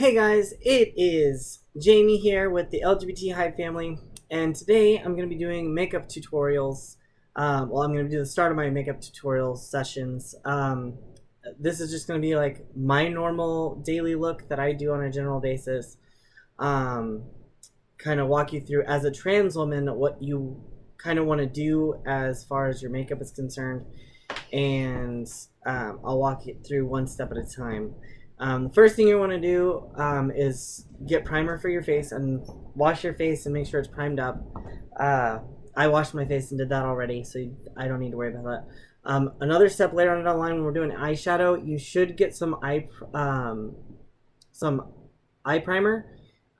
Hey guys, it is Jamie here with the LGBT Hive family, and today I'm going to be doing makeup tutorials. I'm going to do the start of my makeup tutorial sessions. This is just going to be like my normal daily look that I do on a general basis. Um, Kind of walk you through as a trans woman what you kind of want to do as far as your makeup is concerned, and I'll walk you through one step at a time. The first thing you want to do is get primer for your face and wash your face and make sure it's primed up. I washed my face and did that already, so I don't need to worry about that. Another step later on down the line when we're doing eyeshadow, you should get some eye primer.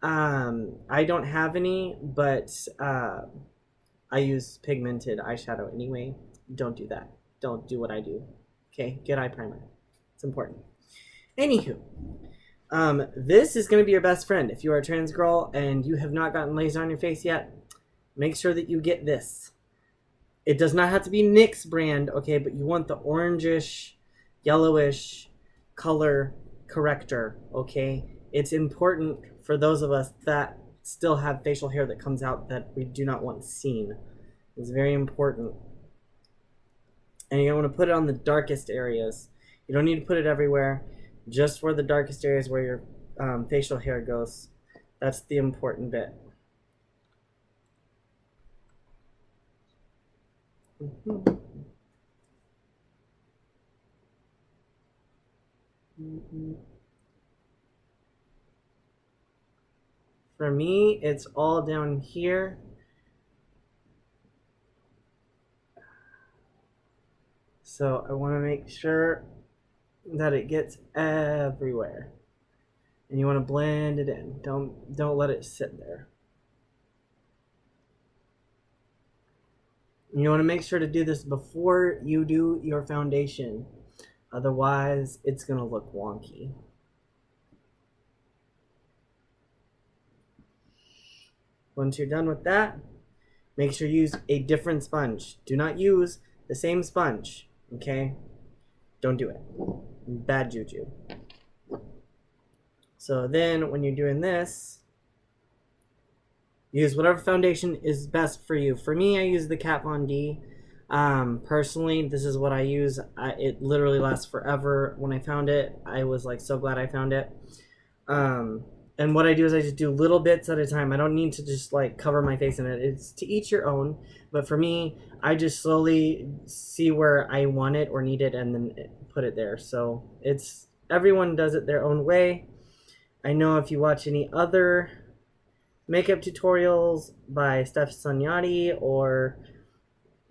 I don't have any, but I use pigmented eyeshadow anyway. Don't do that. Don't do what I do. Okay, get eye primer. It's important. Anywho, this is going to be your best friend. If you are a trans girl and you have not gotten laser on your face yet, make sure that you get this. It does not have to be NYX brand, okay, but you want the orangish, yellowish color corrector, okay? It's important for those of us that still have facial hair that comes out that we do not want seen. It's very important. And you want to put it on the darkest areas. You don't need to put it everywhere. Just where the darkest areas where your facial hair goes. That's the important bit. For me, it's all down here. So I want to make sure that it gets everywhere, and you want to blend it in. Don't let it sit there. You want to make sure to do this before you do your foundation, otherwise it's gonna look wonky. Once you're done with that, make sure you use a different sponge. Do not use the same sponge, okay? Don't do it. Bad juju. So then when you're doing this, use whatever foundation is best for you. For me, I use the Kat Von D. Personally, this is what I use. It literally lasts forever. When I found it, I was like so glad I found it. And what I do is I just do little bits at a time. I don't need to just like cover my face in it. It's to each your own. But for me, I just slowly see where I want it or need it and then put it there. So it's everyone does it their own way. I know if you watch any other makeup tutorials by Steph Sanyati or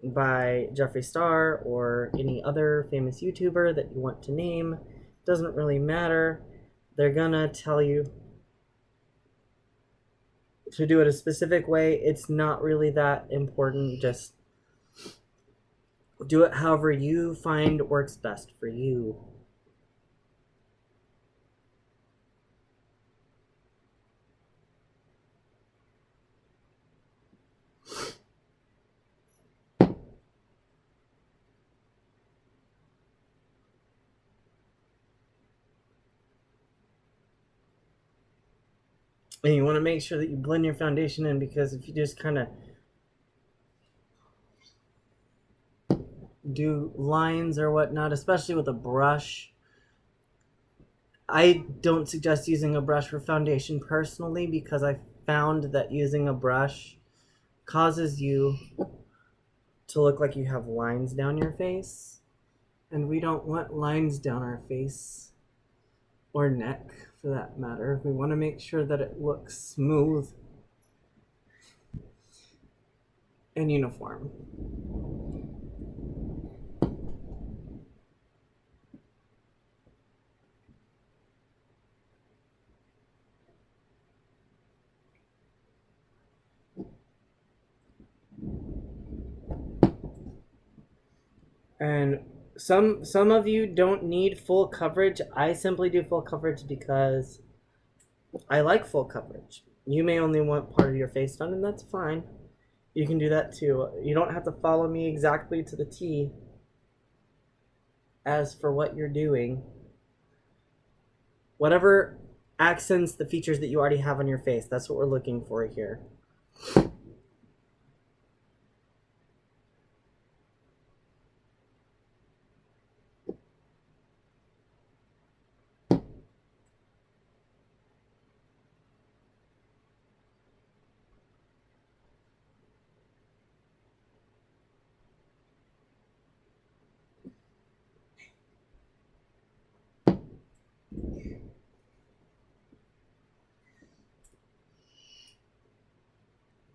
by Jeffree Star or any other famous YouTuber that you want to name, doesn't really matter. They're gonna tell you to do it a specific way. It's not really that important. Just do it however you find works best for you. And you want to make sure that you blend your foundation in, because if you just kind of do lines or whatnot, especially with a brush, I don't suggest using a brush for foundation personally, because I found that using a brush causes you to look like you have lines down your face, and we don't want lines down our face or neck for that matter. We want to make sure that it looks smooth and uniform. And some of you don't need full coverage. I simply do full coverage because I like full coverage. You may only want part of your face done, and that's fine. You can do that too. You don't have to follow me exactly to the T as for what you're doing. Whatever accents the features that you already have on your face. That's what we're looking for here.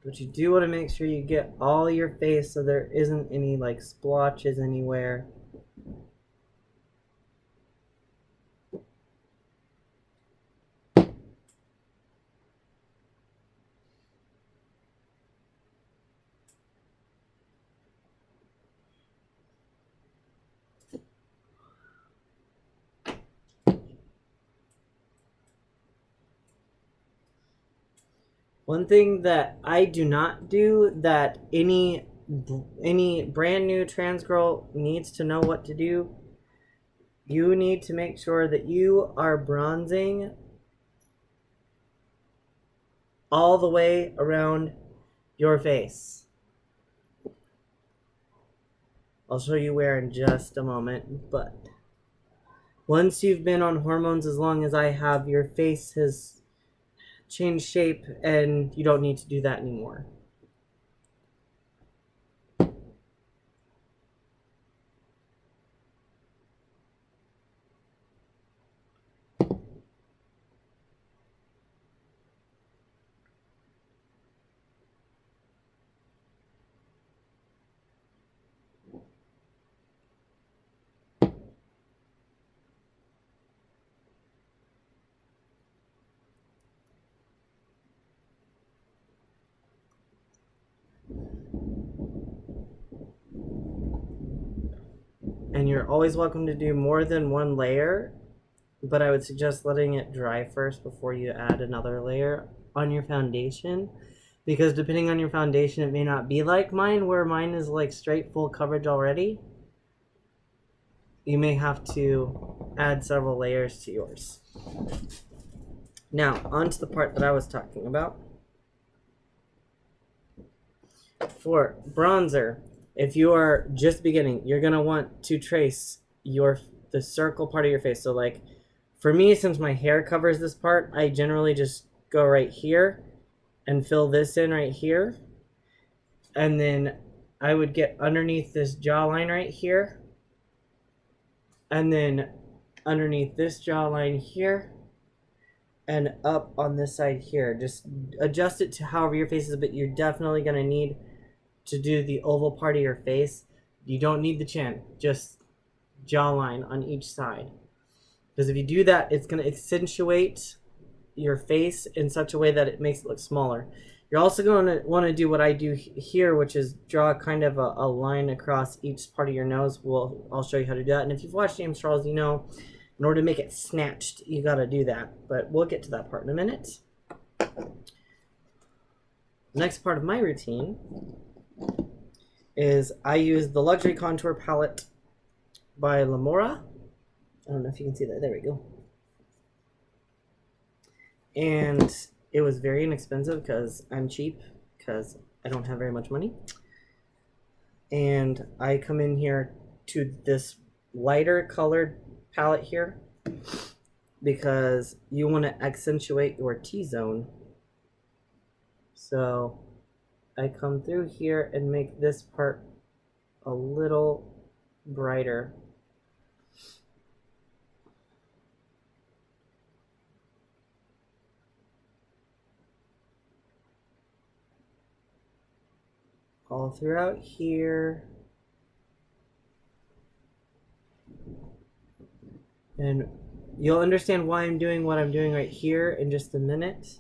But you do want to make sure you get all your face so there isn't any like splotches anywhere. One thing that I do not do that any brand new trans girl needs to know what to do, you need to make sure that you are bronzing all the way around your face. I'll show you where in just a moment, but once you've been on hormones as long as I have, your face has changed shape and you don't need to do that anymore. And you're always welcome to do more than one layer, but I would suggest letting it dry first before you add another layer on your foundation, because depending on your foundation, it may not be like mine, where mine is like straight full coverage already. You may have to add several layers to yours. Now, on to the part that I was talking about. For bronzer, if you are just beginning, you're going to want to trace the circle part of your face. So like for me, since my hair covers this part, I generally just go right here and fill this in right here. And then I would get underneath this jawline right here. And then underneath this jawline here. And up on this side here. Just adjust it to however your face is, but you're definitely going to need to do the oval part of your face. You don't need the chin, just jawline on each side. Because if you do that, it's going to accentuate your face in such a way that it makes it look smaller. You're also going to want to do what I do here, which is draw kind of a line across each part of your nose. I'll show you how to do that. And if you've watched James Charles, you know in order to make it snatched, you got to do that. But we'll get to that part in a minute. The next part of my routine is I use the Luxury Contour Palette by Lamora. I don't know if you can see that. There we go. And it was very inexpensive because I'm cheap, because I don't have very much money. And I come in here to this lighter colored palette here because you want to accentuate your T-zone. So I come through here and make this part a little brighter. All throughout here. And you'll understand why I'm doing what I'm doing right here in just a minute.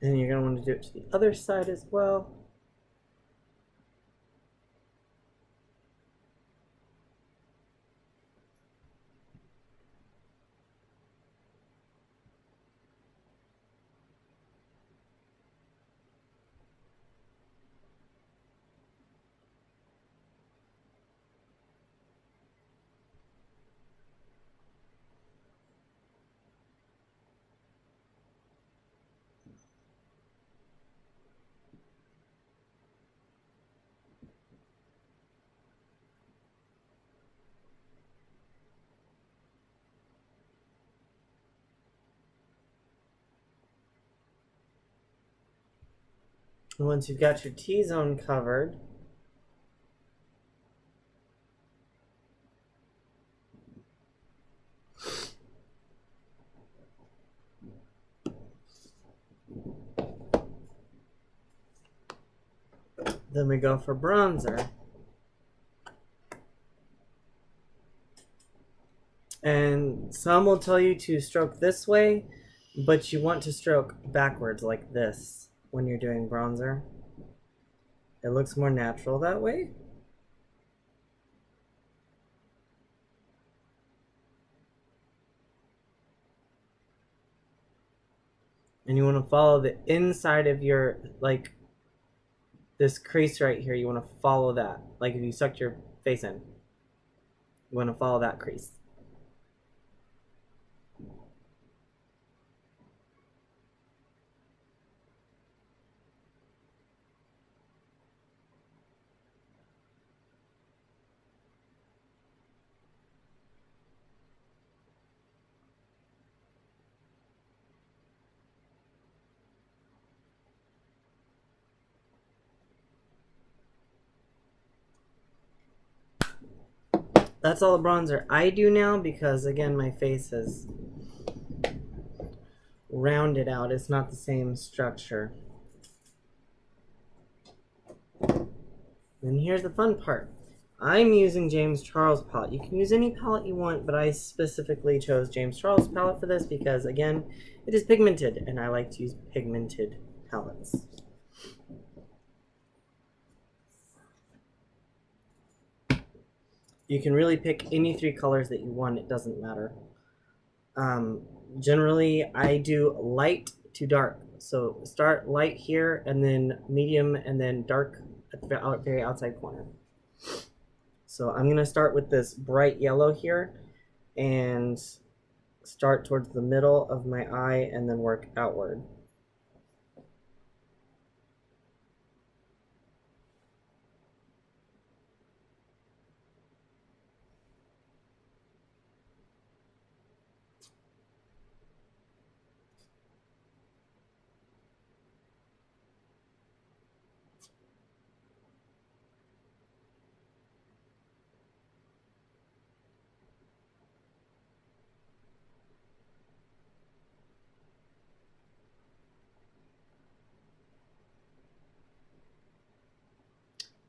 And you're going to want to do it to the other side as well. And once you've got your T-zone covered, then we go for bronzer. And some will tell you to stroke this way, but you want to stroke backwards like this when you're doing bronzer. It looks more natural that way. And you want to follow the inside of your, like, this crease right here. You want to follow that. Like if you sucked your face in, you want to follow that crease. That's all the bronzer I do now because, again, my face is rounded out. It's not the same structure. And here's the fun part. I'm using James Charles palette. You can use any palette you want, but I specifically chose James Charles palette for this because, again, it is pigmented, and I like to use pigmented palettes. You can really pick any 3 colors that you want. It doesn't matter. Generally, I do light to dark. So start light here, and then medium, and then dark at the very outside corner. So I'm going to start with this bright yellow here, and start towards the middle of my eye, and then work outward.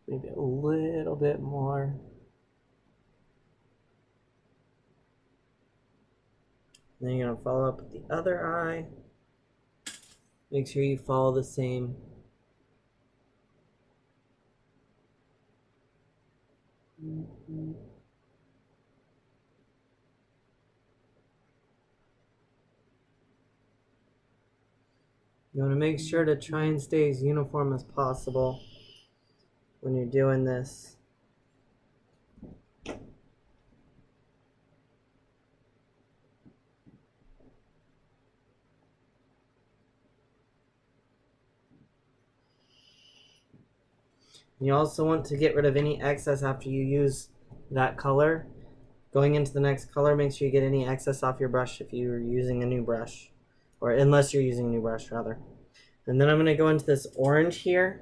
Maybe a little bit more. Then you're going to follow up with the other eye. Make sure you follow the same. You want to make sure to try and stay as uniform as possible when you're doing this. You also want to get rid of any excess after you use that color. Going into the next color, make sure you get any excess off your brush if you're using a new brush. Or unless you're using a new brush, rather. And then I'm going to go into this orange here.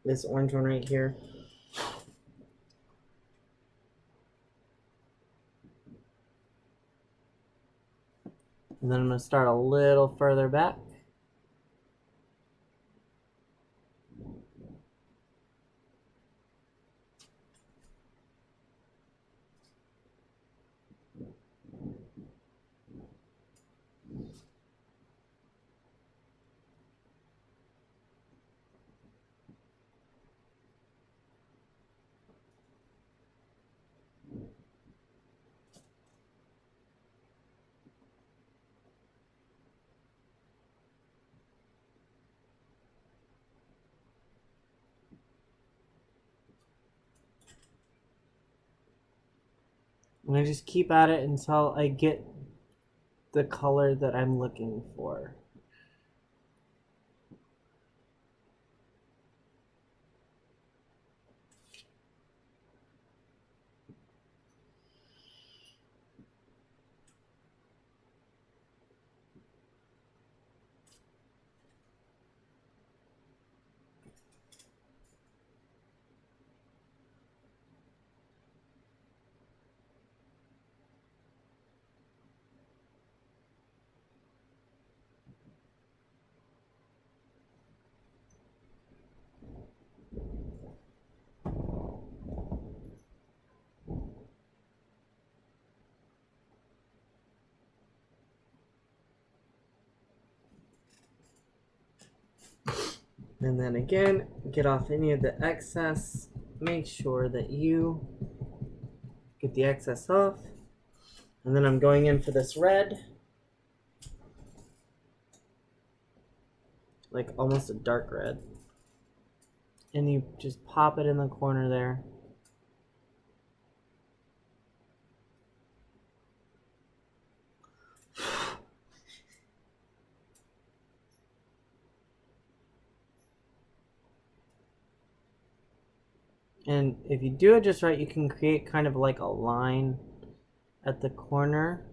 This orange one right here. And then I'm going to start a little further back. And I just keep at it until I get the color that I'm looking for. And then again, get off any of the excess. Make sure that you get the excess off. And then I'm going in for this red. Like almost a dark red. And you just pop it in the corner there. And if you do it just right, you can create kind of like a line at the corner.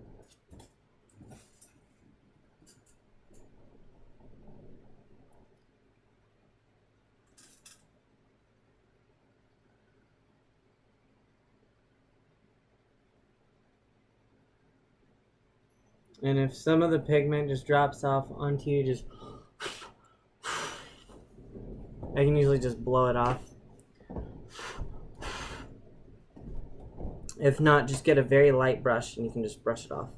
And if some of the pigment just drops off onto you, just I can usually just blow it off. If not, just get a very light brush and you can just brush it off.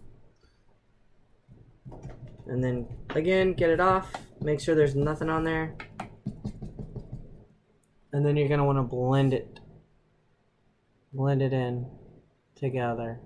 And then again, get it off. Make sure there's nothing on there. And then you're gonna want to blend it in together.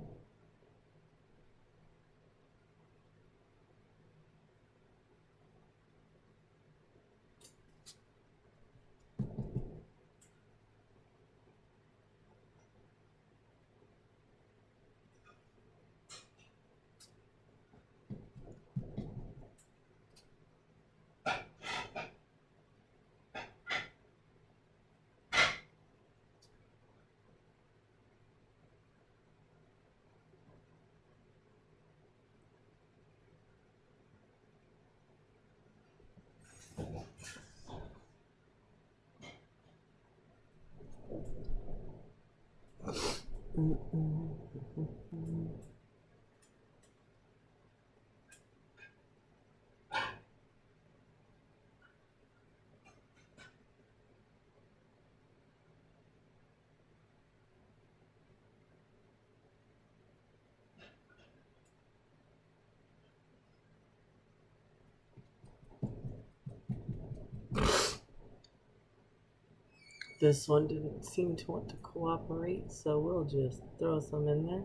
This one didn't seem to want to cooperate, so we'll just throw some in there.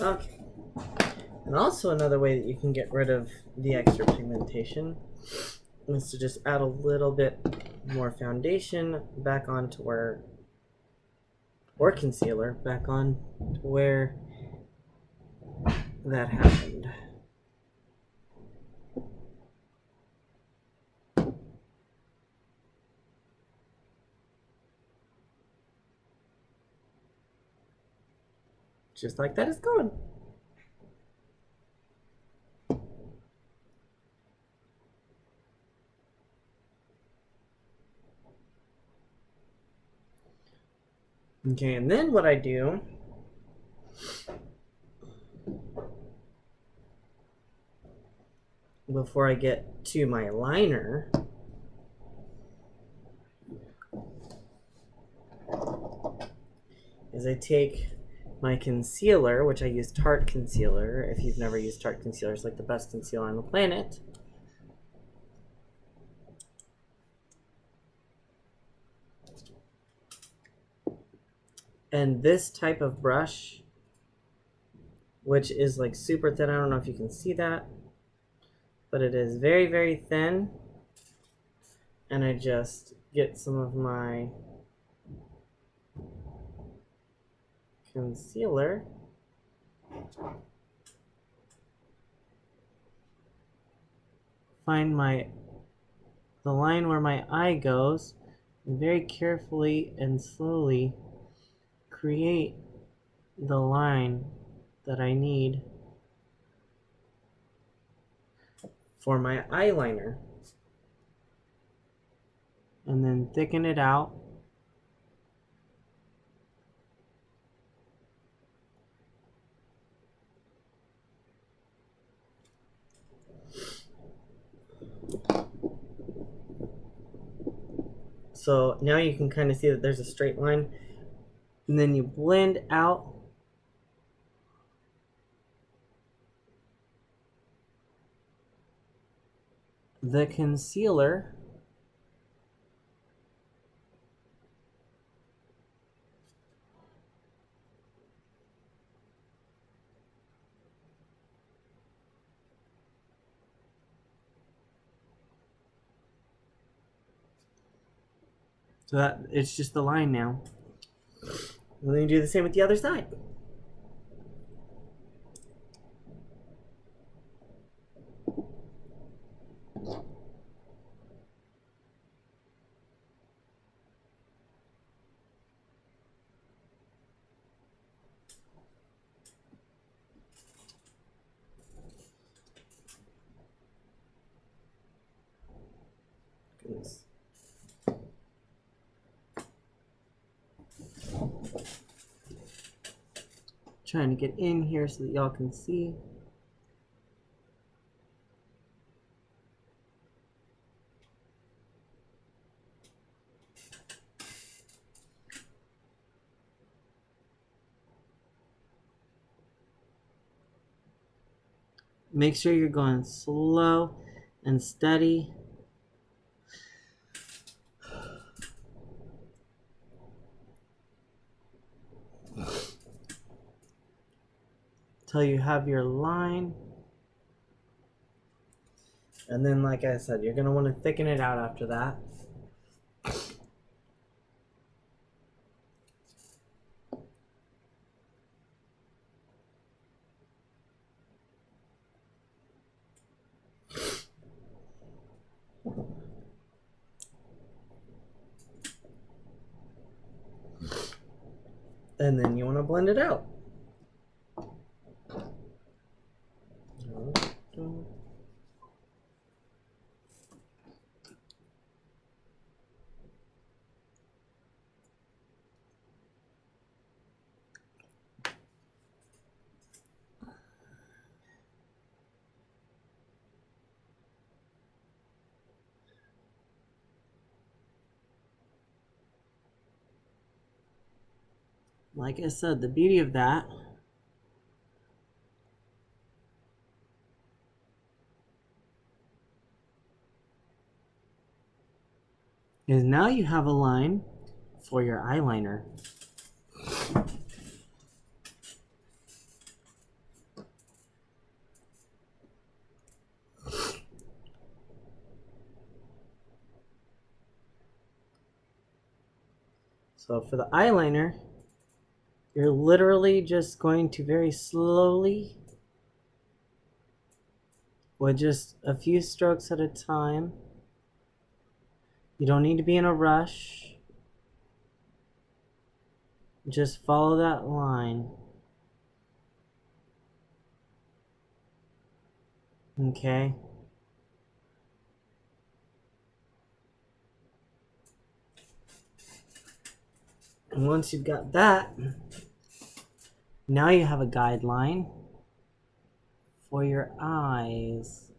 Okay. And also another way that you can get rid of the extra pigmentation is to just add a little bit more foundation back onto where, or concealer back on to where that happened. Just like that, it's gone. Okay, and then what I do before I get to my liner is I take my concealer, which I use Tarte concealer. If you've never used Tarte concealer, it's like the best concealer on the planet. And this type of brush, which is like super thin, I don't know if you can see that, but it is very, very thin. And I just get some of my concealer. Find the line where my eye goes, and very carefully and slowly create the line that I need for my eyeliner. And then thicken it out. So now you can kind of see that there's a straight line. And then you blend out the concealer. So that it's just the line now. And then you do the same with the other side. Goodness. Trying to get in here so that y'all can see. Make sure you're going slow and steady. Till you have your line. And then, like I said, you're going to want to thicken it out after that. And then you want to blend it out. Like I said, the beauty of that is now you have a line for your eyeliner. So for the eyeliner, you're literally just going to very slowly, with just a few strokes at a time. You don't need to be in a rush. Just follow that line. Okay? And once you've got that, now you have a guideline for your eyes.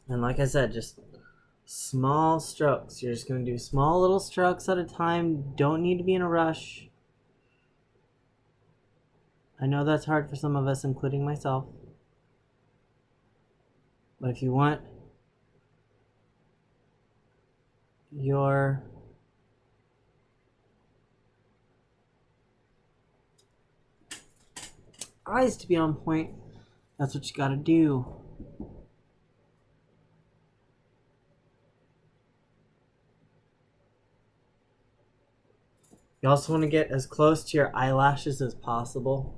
And like I said, just small strokes. You're just going to do small little strokes at a time. Don't need to be in a rush. I know that's hard for some of us, including myself. But if you want your eyes to be on point, that's what you gotta do. You also want to get as close to your eyelashes as possible.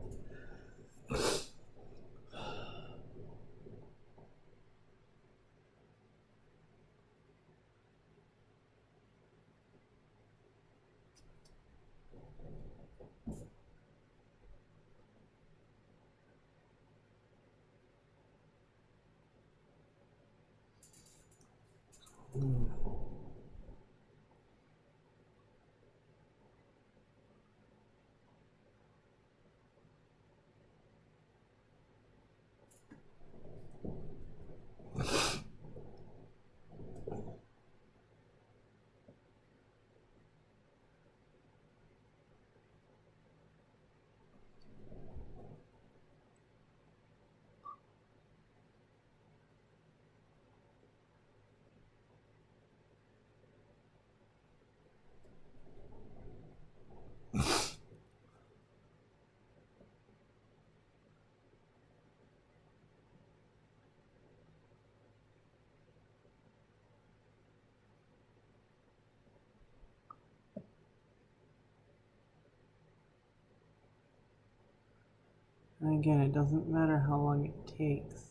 And again, it doesn't matter how long it takes.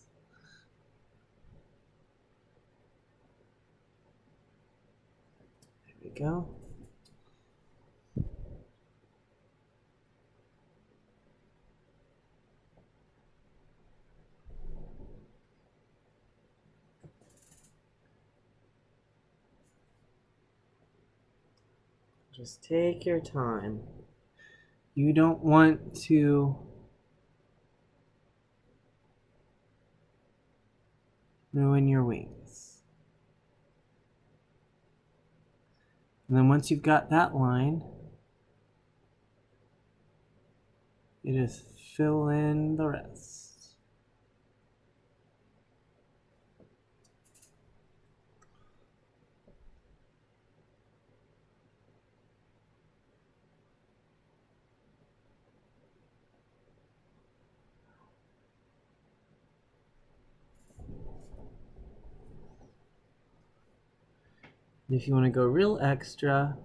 There we go. Just take your time. You don't want to ruin your wings. And then once you've got that line, you just fill in the rest. And if you want to go real extra,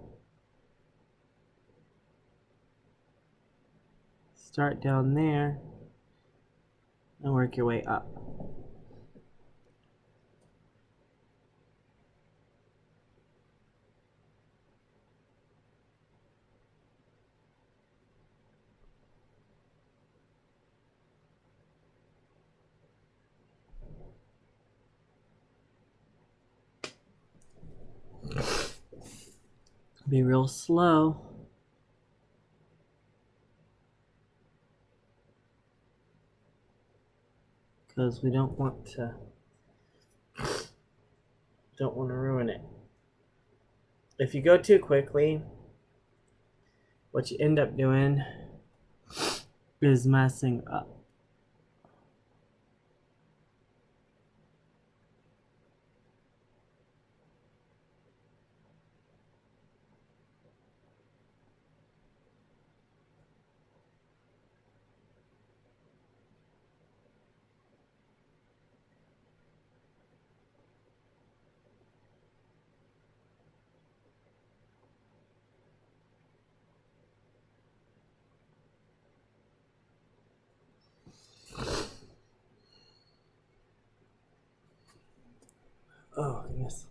start down there and work your way up. Be real slow. Because we don't want to ruin it. If you go too quickly, what you end up doing is messing up. Oh, goodness.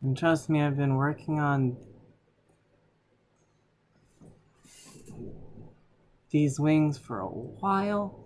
And trust me, I've been working on these wings for a while.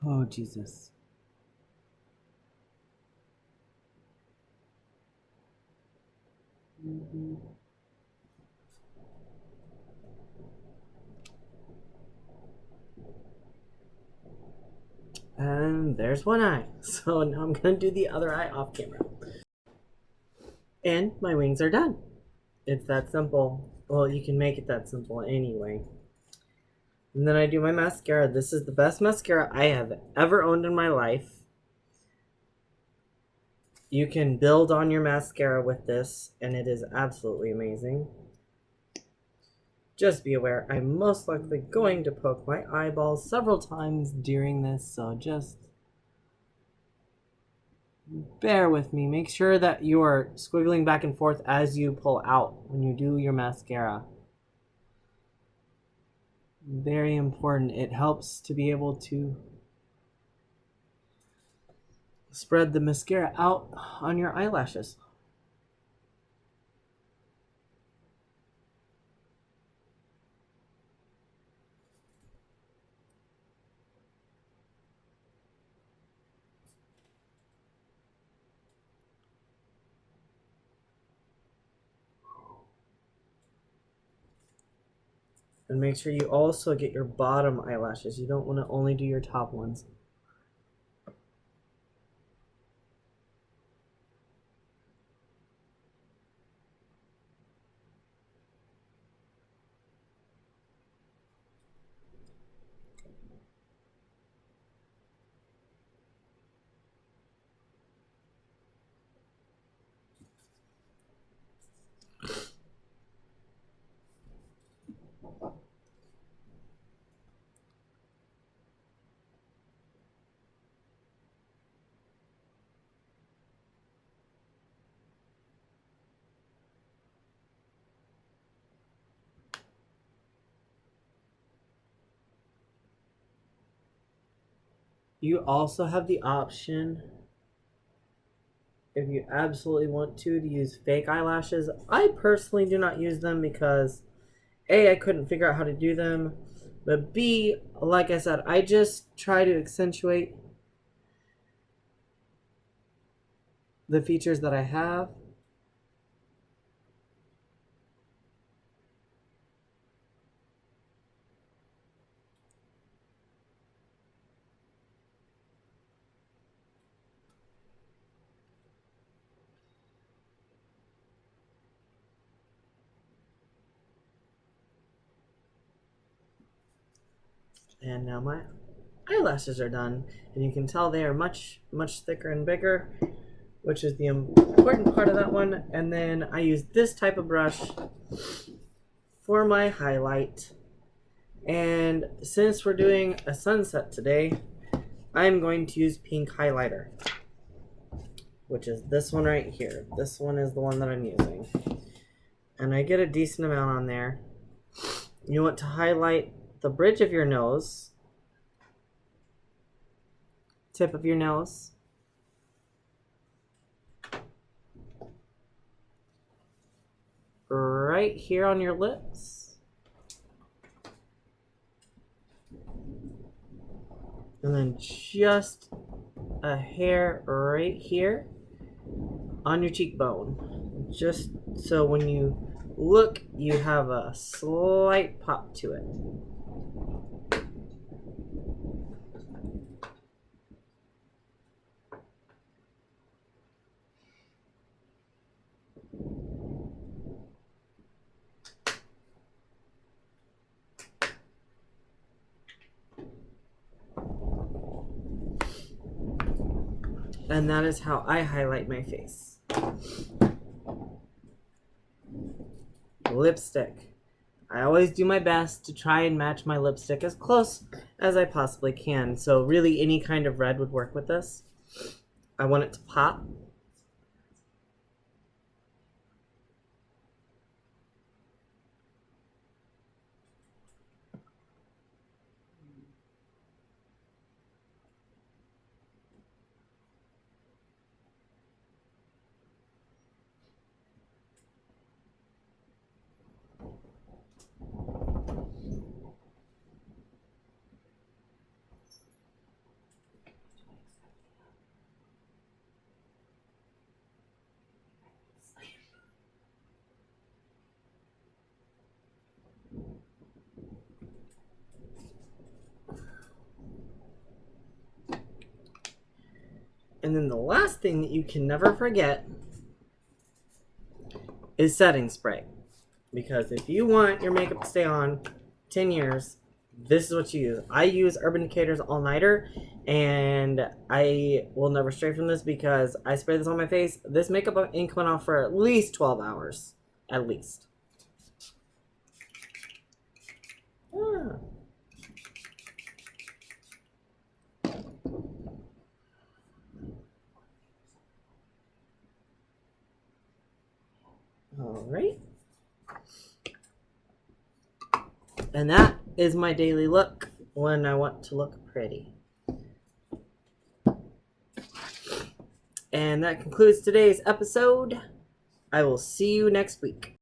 Oh, Jesus. And there's one eye. So now I'm going to do the other eye off camera. And my wings are done. It's that simple. Well, you can make it that simple anyway. And then I do my mascara. This is the best mascara I have ever owned in my life. You can build on your mascara with this, and it is absolutely amazing. Just be aware, I'm most likely going to poke my eyeballs several times during this, so just bear with me. Make sure that you are squiggling back and forth as you pull out when you do your mascara. Very important. It helps to be able to spread the mascara out on your eyelashes. And make sure you also get your bottom eyelashes. You don't want to only do your top ones. You also have the option, if you absolutely want to use fake eyelashes. I personally do not use them because A, I couldn't figure out how to do them, but B, like I said, I just try to accentuate the features that I have. And now my eyelashes are done, and you can tell they are much, much thicker and bigger, which is the important part of that one. And then I use this type of brush for my highlight. And since we're doing a sunset today, I'm going to use pink highlighter, which is this one right here. This one is the one that I'm using. And I get a decent amount on there. You want to highlight the bridge of your nose, tip of your nose, right here on your lips, and then just a hair right here on your cheekbone, just so when you look you have a slight pop to it. And that is how I highlight my face. Lipstick. I always do my best to try and match my lipstick as close as I possibly can. So really any kind of red would work with this. I want it to pop. And then the last thing that you can never forget is setting spray. Because if you want your makeup to stay on 10 years, this is what you use. I use Urban Decay's All Nighter, and I will never stray from this because I spray this on my face. This makeup ink went off for at least 12 hours. At least. Ah. All right. And that is my daily look when I want to look pretty. And that concludes today's episode. I will see you next week.